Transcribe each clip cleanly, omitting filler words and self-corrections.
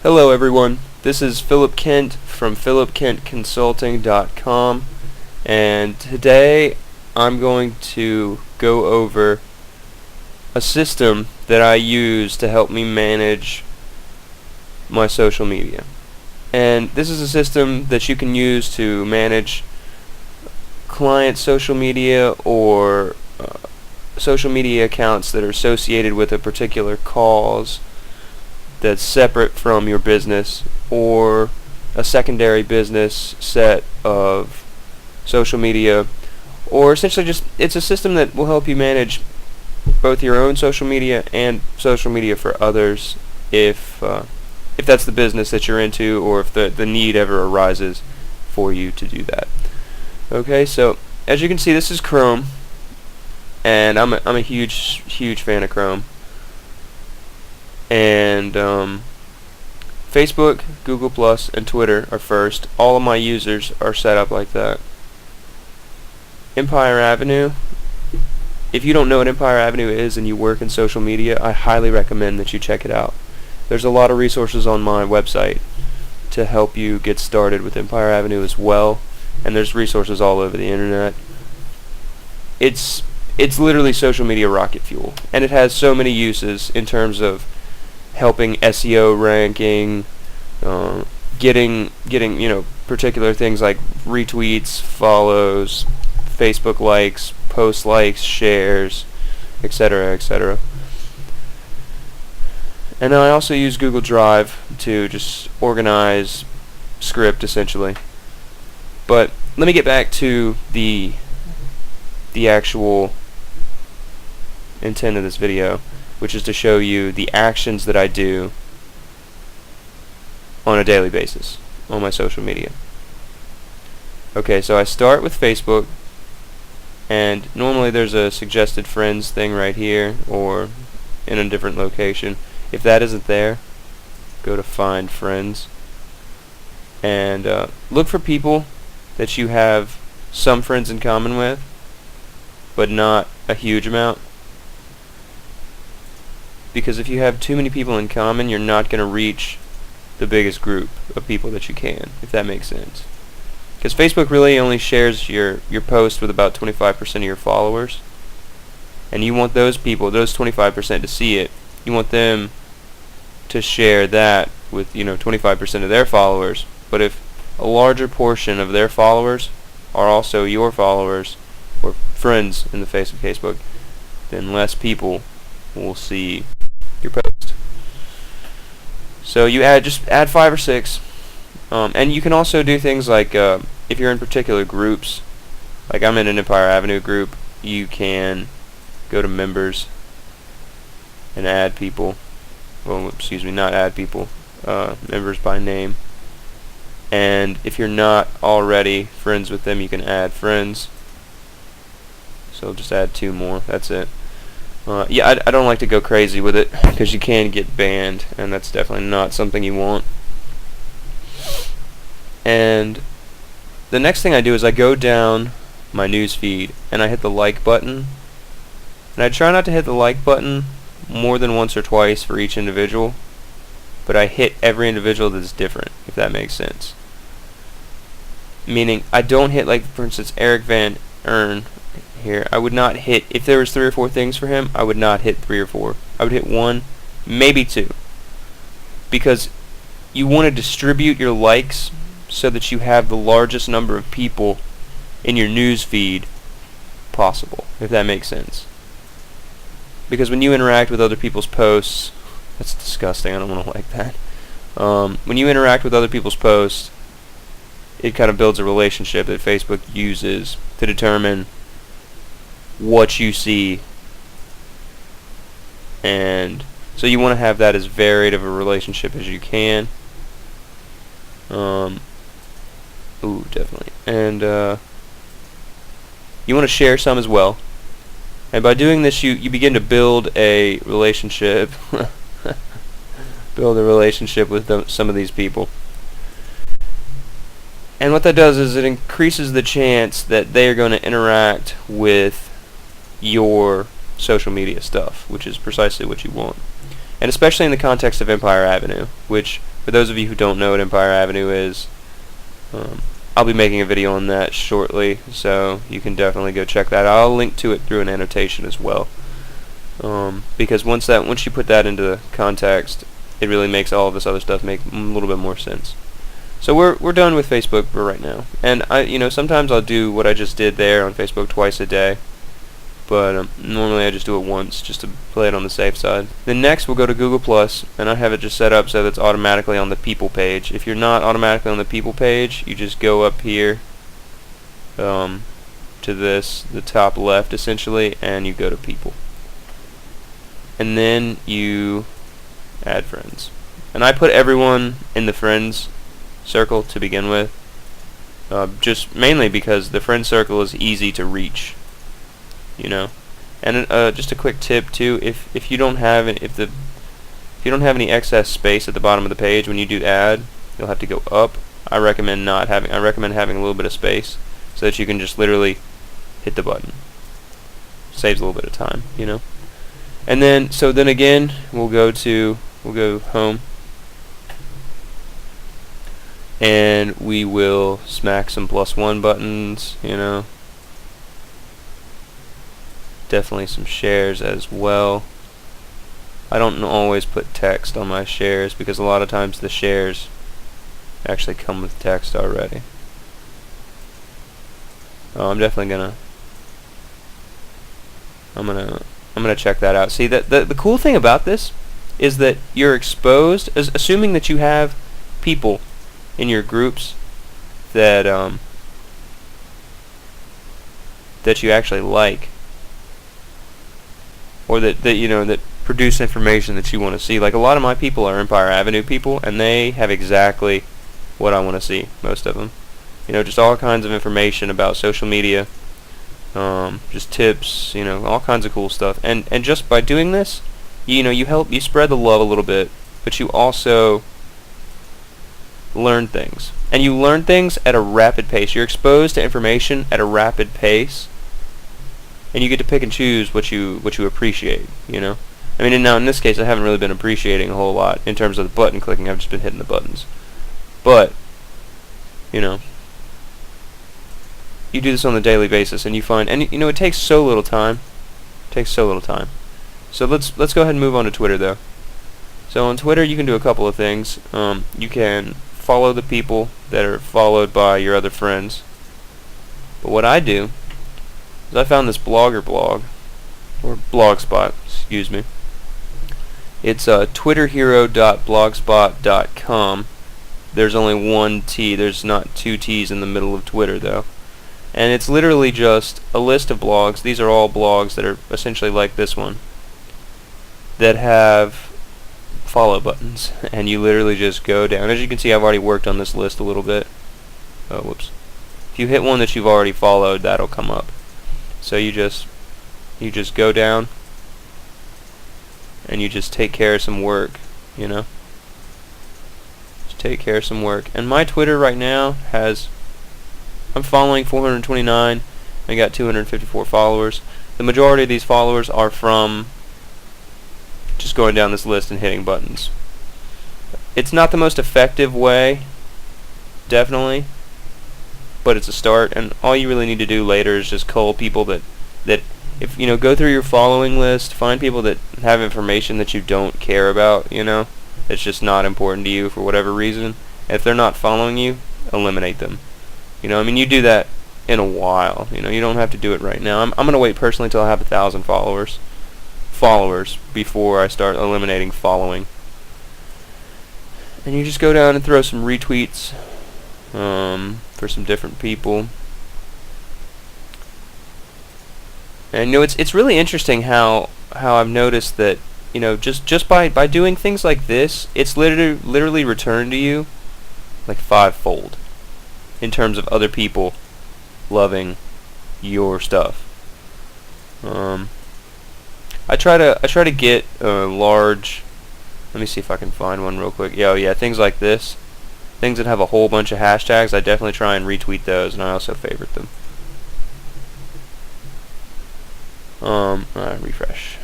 Hello everyone, this is Philip Kent from philipkentconsulting.com, and today I'm going to go over a system that I use to help me manage my social media. And this is a system that you can use to manage client social media or social media accounts that are associated with a particular cause that's separate from your business, or a secondary business set of social media, or essentially just it's a system that will help you manage both your own social media and social media for others if that's the business that you're into, or if the need ever arises for you to do that. Okay, so as you can see, this is Chrome, and I'm a huge fan of Chrome. And Facebook, Google Plus, and Twitter are first. All of my users are set up like that. Empire Avenue. If you don't know what Empire Avenue is and you work in social media, I highly recommend that you check it out. There's a lot of resources on my website to help you get started with Empire Avenue as well, and there's resources all over the internet. It's literally social media rocket fuel, and it has so many uses in terms of helping SEO ranking, getting particular things like retweets, follows, Facebook likes, post likes, shares, etc., etc. And then I also use Google Drive to just organize script essentially. But let me get back to the actual intent of this video, which is to show you the actions that I do on a daily basis on my social media. Okay, so I start with Facebook, and normally there's a suggested friends thing right here or in a different location. If that isn't there, go to find friends and look for people that you have some friends in common with, but not a huge amount. Because if you have too many people in common, you're not going to reach the biggest group of people that you can, if that makes sense. Because Facebook really only shares your post with about 25% of your followers, and you want those people, those 25%, to see it. You want them to share that with 25% of their followers. But if a larger portion of their followers are also your followers or friends in the face of Facebook, then less people will see your post. So you just add 5 or 6, and you can also do things like if you're in particular groups, like I'm in an Empire Avenue group, you can go to members and add people. Well, excuse me, not add people, members by name. And if you're not already friends with them, you can add friends. So just add 2 more. That's it. Yeah, I don't like to go crazy with it because you can get banned, and that's definitely not something you want. And the next thing I do is I go down my news feed and I hit the like button. And I try not to hit the like button more than once or twice for each individual, but I hit every individual that's different, if that makes sense. Meaning I don't hit, like, for instance, Eric Van Earn here. I would not hit, if there was 3 or 4 things for him, I would not hit 3 or 4. I would hit 1, maybe 2. Because you want to distribute your likes so that you have the largest number of people in your news feed possible, if that makes sense. Because when you interact with other people's posts, that's disgusting, I don't want to like that. When you interact with other people's posts, it kind of builds a relationship that Facebook uses to determine what you see, and so you want to have that as varied of a relationship as you can. Definitely. And you want to share some as well, and by doing this you begin to build a relationship with some of these people. And what that does is it increases the chance that they are going to interact with your social media stuff, which is precisely what you want. And especially in the context of Empire Avenue, which For those of you who don't know what Empire Avenue is, I'll be making a video on that shortly, so you can definitely go check that out. I'll link to it through an annotation as well, because once you put that into context, it really makes all of this other stuff make a little bit more sense. So we're done with Facebook for right now, and sometimes I'll do what I just did there on Facebook twice a day, but normally I just do it once just to play it on the safe side. Then next we'll go to Google Plus, and I have it just set up so that it's automatically on the people page. If you're not automatically on the people page, you just go up here to the top left essentially, and you go to people, and then you add friends. And I put everyone in the friends circle to begin with, just mainly because the friend circle is easy to reach, And just a quick tip too: if you don't have any excess space at the bottom of the page when you do add, you'll have to go up. I recommend having a little bit of space so that you can just literally hit the button. Saves a little bit of time, And then again, we'll go home. And we will smack some +1 buttons, Definitely some shares as well. I don't always put text on my shares because a lot of times the shares actually come with text already. Oh, I'm definitely gonna check that out. See, the cool thing about this is that you're exposed, assuming that you have people in your groups that you actually like, or that produce information that you want to see. Like a lot of my people are Empire Avenue people, and they have exactly what I want to see. Most of them, just all kinds of information about social media, just tips, all kinds of cool stuff. And just by doing this, you spread the love a little bit, but you also learn things. And you learn things at a rapid pace. You're exposed to information at a rapid pace, and you get to pick and choose what you appreciate, I mean, and now in this case I haven't really been appreciating a whole lot in terms of the button clicking. I've just been hitting the buttons. But you do this on a daily basis, and you find, and it takes so little time. So let's go ahead and move on to Twitter though. So on Twitter you can do a couple of things. You can follow the people that are followed by your other friends. But what I do is I found this Blogger blog, or Blogspot, excuse me. It's twitterhero.blogspot.com. There's only one T. There's not two T's in the middle of Twitter though. And it's literally just a list of blogs. These are all blogs that are essentially like this one, that have follow buttons, and you literally just go down. As you can see, I've already worked on this list a little bit. Oh, whoops. If you hit one that you've already followed, that'll come up. So you just go down, and you just take care of some work, Just take care of some work. And my Twitter right now I'm following 429. I got 254 followers. The majority of these followers are from just going down this list and hitting buttons. It's not the most effective way, definitely, but it's a start. And all you really need to do later is just cull people that if go through your following list, find people that have information that you don't care about, it's just not important to you for whatever reason. If they're not following you, eliminate them. I mean, you do that in a while. You don't have to do it right now. I'm gonna wait personally until I have 1,000 followers before I start eliminating following. And you just go down and throw some retweets for some different people. And it's really interesting how I've noticed that just by doing things like this, it's literally returned to you like 5-fold in terms of other people loving your stuff. I try to get a large. Let me see if I can find one real quick. Yeah, things like this, things that have a whole bunch of hashtags. I definitely try and retweet those, and I also favorite them. Refresh.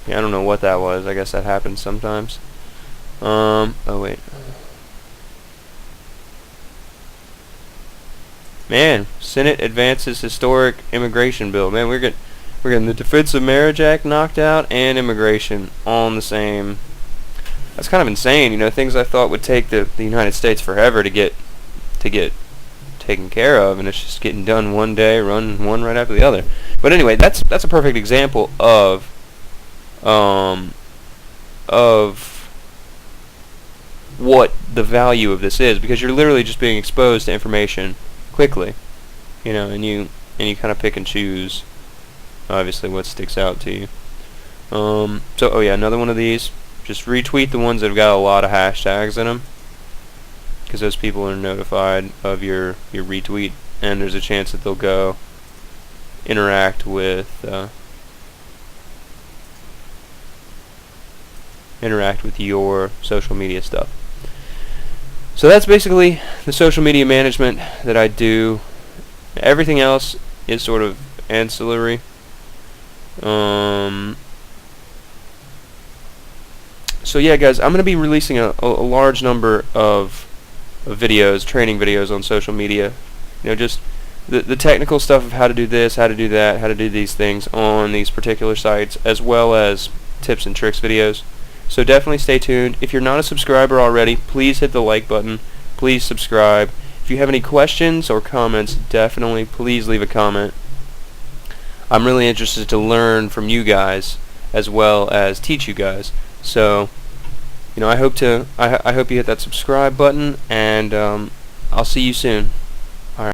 Yeah, I don't know what that was. I guess that happens sometimes. Oh wait. Man, Senate advances historic immigration bill. Man, we're getting the Defense of Marriage Act knocked out and immigration all in the same. That's kind of insane. You know, things I thought would take the United States forever to get taken care of, and it's just getting done one day, run one right after the other. But anyway, that's a perfect example of what the value of this is, because you're literally just being exposed to information quickly, you know, and you kind of pick and choose, obviously, what sticks out to you. So, oh yeah, another one of these. Just retweet the ones that have got a lot of hashtags in them, because those people are notified of your retweet, and there's a chance that they'll go interact with your social media stuff. So that's basically the social media management that I do. Everything else is sort of ancillary. So yeah, guys, I'm going to be releasing a large number of videos, training videos on social media. You know, just the technical stuff of how to do this, how to do that, how to do these things on these particular sites, as well as tips and tricks videos. So definitely stay tuned. If you're not a subscriber already, please hit the like button. Please subscribe. If you have any questions or comments, definitely please leave a comment. I'm really interested to learn from you guys as well as teach you guys. So, you know, I hope you hit that subscribe button, and I'll see you soon.